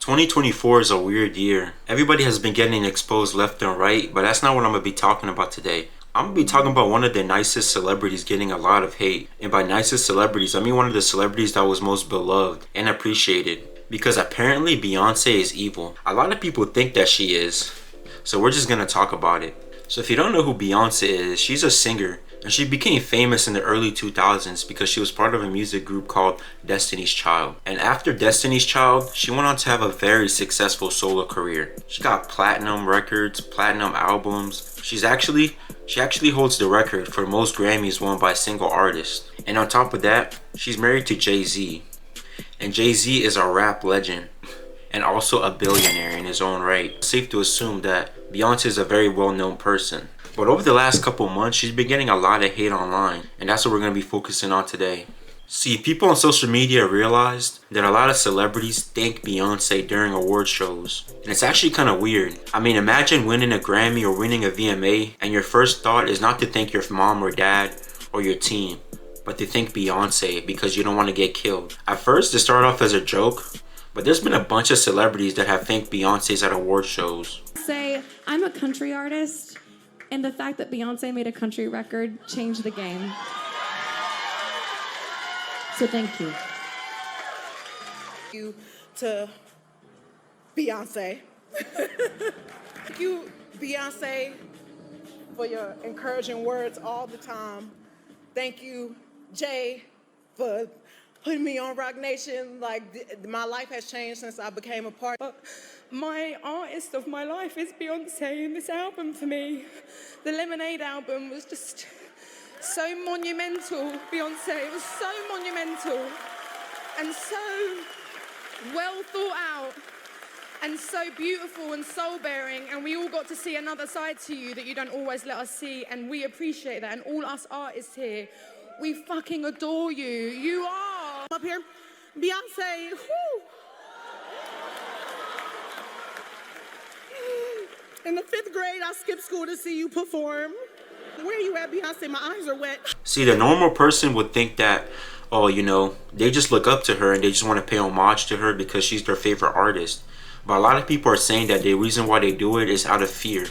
2024 is a weird year. Everybody has been getting exposed left and right, but that's not what I'm going to be talking about today. I'm going to be talking about one of the nicest celebrities getting a lot of hate. And by nicest celebrities, I mean one of the celebrities that was most beloved and appreciated. Because apparently Beyonce is evil. A lot of people think that she is. So we're just going to talk about it. So if you don't know who Beyonce is, she's a singer. And she became famous in the early 2000s because she was part of a music group called Destiny's Child. And after Destiny's Child, she went on to have a very successful solo career. She got platinum records, platinum albums. She actually holds the record for most Grammys won by a single artist. And on top of that, she's married to Jay-Z. And Jay-Z is a rap legend and also a billionaire in his own right. It's safe to assume that Beyonce is a very well-known person. But over the last couple months, she's been getting a lot of hate online, and that's what we're going to be focusing on today. See, people on social media realized that a lot of celebrities thank Beyonce during award shows. And it's actually kind of weird. I mean, imagine winning a Grammy or winning a VMA, and your first thought is not to thank your mom or dad or your team, but to thank Beyonce because you don't want to get killed. At first, it started off as a joke, but there's been a bunch of celebrities that have thanked Beyonce's at award shows. I'm a country artist. And the fact that Beyonce made a country record changed the game. So thank you. Thank you to Beyonce. Thank you, Beyonce, for your encouraging words all the time. Thank you, Jay, for putting me on Rock Nation. My life has changed since I became a part. My artist of my life is Beyonce, and this album for me, the Lemonade album, was just so monumental. Beyonce, it was so monumental and so well thought out and so beautiful and soul-bearing, and we all got to see another side to you that you don't always let us see, and we appreciate that. And all us artists here, we fucking adore you. You are. Up here, Beyonce, whoo. In the 5th grade, I skipped school to see you perform. Where are you at, Beyonce? My eyes are wet. See, the normal person would think that, they just look up to her and they just want to pay homage to her because she's their favorite artist. But a lot of people are saying that the reason why they do it is out of fear.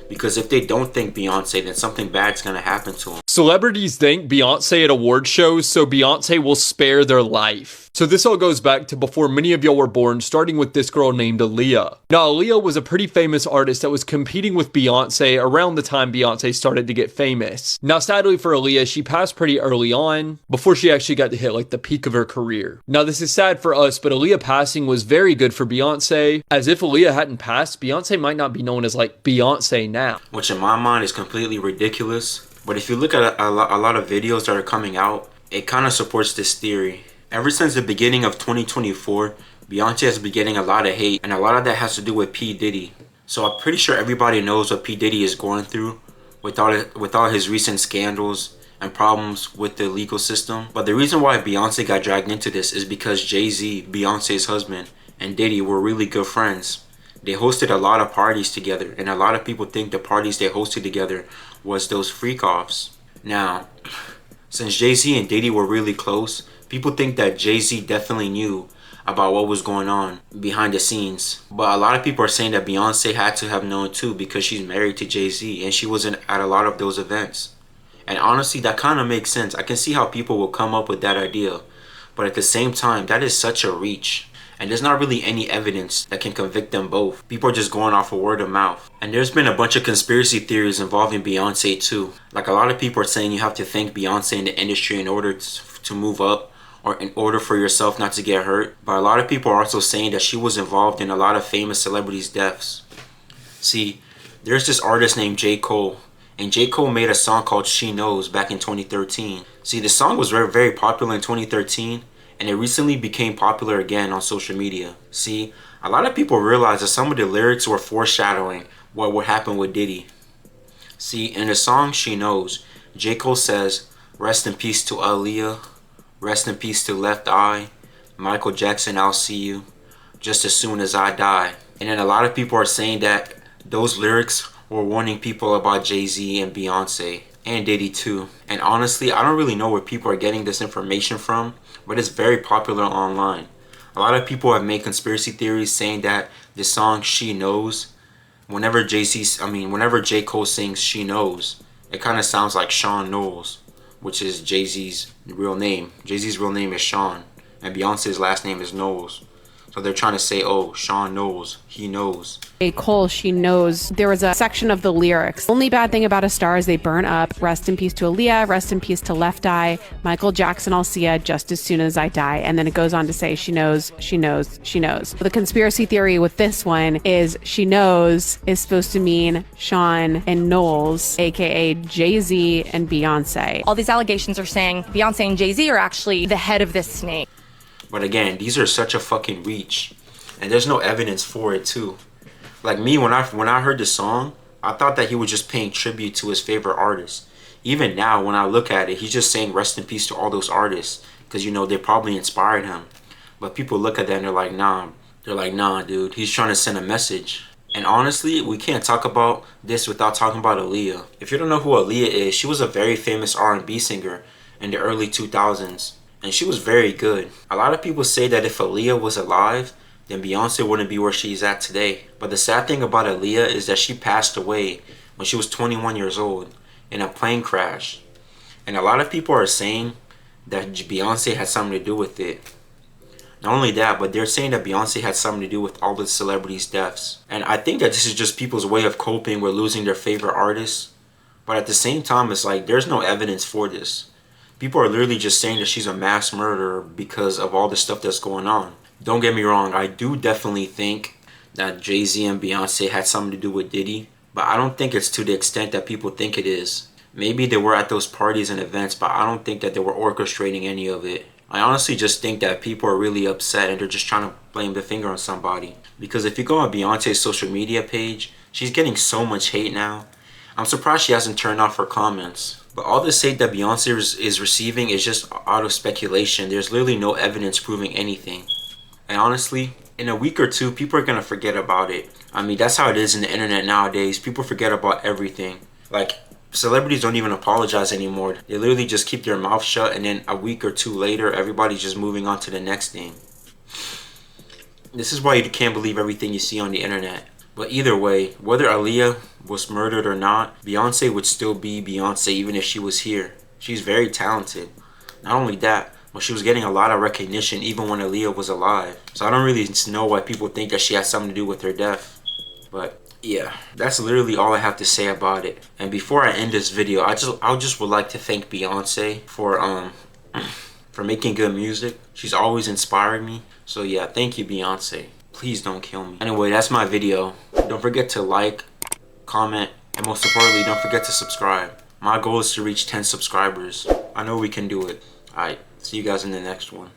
Because if they don't thank Beyonce, then something bad's gonna happen to them. Celebrities thank Beyonce at award shows so Beyonce will spare their life. So this all goes back to before many of y'all were born, starting with this girl named Aaliyah. Now Aaliyah was a pretty famous artist that was competing with Beyonce around the time Beyonce started to get famous. Now sadly for Aaliyah, she passed pretty early on, before she actually got to hit the peak of her career. Now this is sad for us, but Aaliyah passing was very good for Beyonce, as if Aaliyah hadn't passed, Beyonce might not be known as Beyonce now. Which in my mind is completely ridiculous. But if you look at a lot of videos that are coming out, it kind of supports this theory. Ever since the beginning of 2024, Beyonce has been getting a lot of hate, and a lot of that has to do with P. Diddy. So I'm pretty sure everybody knows what P. Diddy is going through with all his recent scandals and problems with the legal system. But the reason why Beyonce got dragged into this is because Jay-Z, Beyonce's husband, and Diddy were really good friends. They hosted a lot of parties together, and a lot of people think the parties they hosted together was those freak-offs. Now, since Jay-Z and Diddy were really close, people think that Jay-Z definitely knew about what was going on behind the scenes. But a lot of people are saying that Beyonce had to have known too because she's married to Jay-Z and she wasn't at a lot of those events. And honestly, that kind of makes sense. I can see how people will come up with that idea. But at the same time, that is such a reach. And there's not really any evidence that can convict them both. People are just going off of word of mouth. And there's been a bunch of conspiracy theories involving Beyonce too. A lot of people are saying you have to thank Beyonce in the industry in order to move up, or in order for yourself not to get hurt. But a lot of people are also saying that she was involved in a lot of famous celebrities' deaths. See, there's this artist named J. Cole. And J. Cole made a song called She Knows back in 2013. See, the song was very, very popular in 2013. And it recently became popular again on social media. See, a lot of people realize that some of the lyrics were foreshadowing what would happen with Diddy. See, in the song She Knows, J. Cole says, "Rest in peace to Aaliyah, rest in peace to Left Eye, Michael Jackson, I'll see you, just as soon as I die." And then a lot of people are saying that those lyrics were warning people about Jay-Z and Beyonce. And Diddy too. And honestly, I don't really know where people are getting this information from, but it's very popular online. A lot of people have made conspiracy theories saying that this song She Knows, whenever J. Cole sings She Knows, it kind of sounds like Sean Knowles, which is Jay-Z's real name. Jay-Z's real name is Sean, and Beyonce's last name is Knowles. So they're trying to say, oh, Sean knows, he knows. Cole, She Knows. There was a section of the lyrics. Only bad thing about a star is they burn up. Rest in peace to Aaliyah. Rest in peace to Left Eye. Michael Jackson, I'll see ya just as soon as I die. And then it goes on to say, she knows, she knows, she knows. The conspiracy theory with this one is She Knows is supposed to mean Sean and Knowles, aka Jay-Z and Beyonce. All these allegations are saying Beyonce and Jay-Z are actually the head of this snake. But again, these are such a fucking reach, and there's no evidence for it too. Like me, when I heard the song, I thought that he was just paying tribute to his favorite artist. Even now, when I look at it, he's just saying rest in peace to all those artists, because you know they probably inspired him. But people look at that and they're like, nah. They're like, nah, dude, he's trying to send a message. And honestly, we can't talk about this without talking about Aaliyah. If you don't know who Aaliyah is, she was a very famous R&B singer in the early 2000s. And she was very good. A lot of people say that if Aaliyah was alive, then Beyonce wouldn't be where she's at today. But the sad thing about Aaliyah is that she passed away when she was 21 years old in a plane crash. And a lot of people are saying that Beyonce had something to do with it. Not only that, but they're saying that Beyonce had something to do with all the celebrities' deaths. And I think that this is just people's way of coping with losing their favorite artists. But at the same time, it's like there's no evidence for this. People are literally just saying that she's a mass murderer because of all the stuff that's going on. Don't get me wrong, I do definitely think that Jay-Z and Beyonce had something to do with Diddy, but I don't think it's to the extent that people think it is. Maybe they were at those parties and events, but I don't think that they were orchestrating any of it. I honestly just think that people are really upset and they're just trying to blame the finger on somebody. Because if you go on Beyonce's social media page, she's getting so much hate now. I'm surprised she hasn't turned off her comments. But all this hate that Beyonce is receiving is just out of speculation. There's literally no evidence proving anything. And honestly, in a week or two, people are going to forget about it. I mean, that's how it is in the internet nowadays. People forget about everything. Like, celebrities don't even apologize anymore. They literally just keep their mouth shut, and then a week or two later, everybody's just moving on to the next thing. This is why you can't believe everything you see on the internet. But either way, whether Aaliyah was murdered or not, Beyonce would still be Beyonce even if she was here. She's very talented. Not only that, but she was getting a lot of recognition even when Aaliyah was alive. So I don't really know why people think that she has something to do with her death. But yeah, that's literally all I have to say about it. And before I end this video, I just would like to thank Beyonce for making good music. She's always inspired me. So yeah, thank you, Beyonce. Please don't kill me. Anyway, that's my video. Don't forget to like, comment, and most importantly, don't forget to subscribe. My goal is to reach 10 subscribers. I know we can do it. Alright, see you guys in the next one.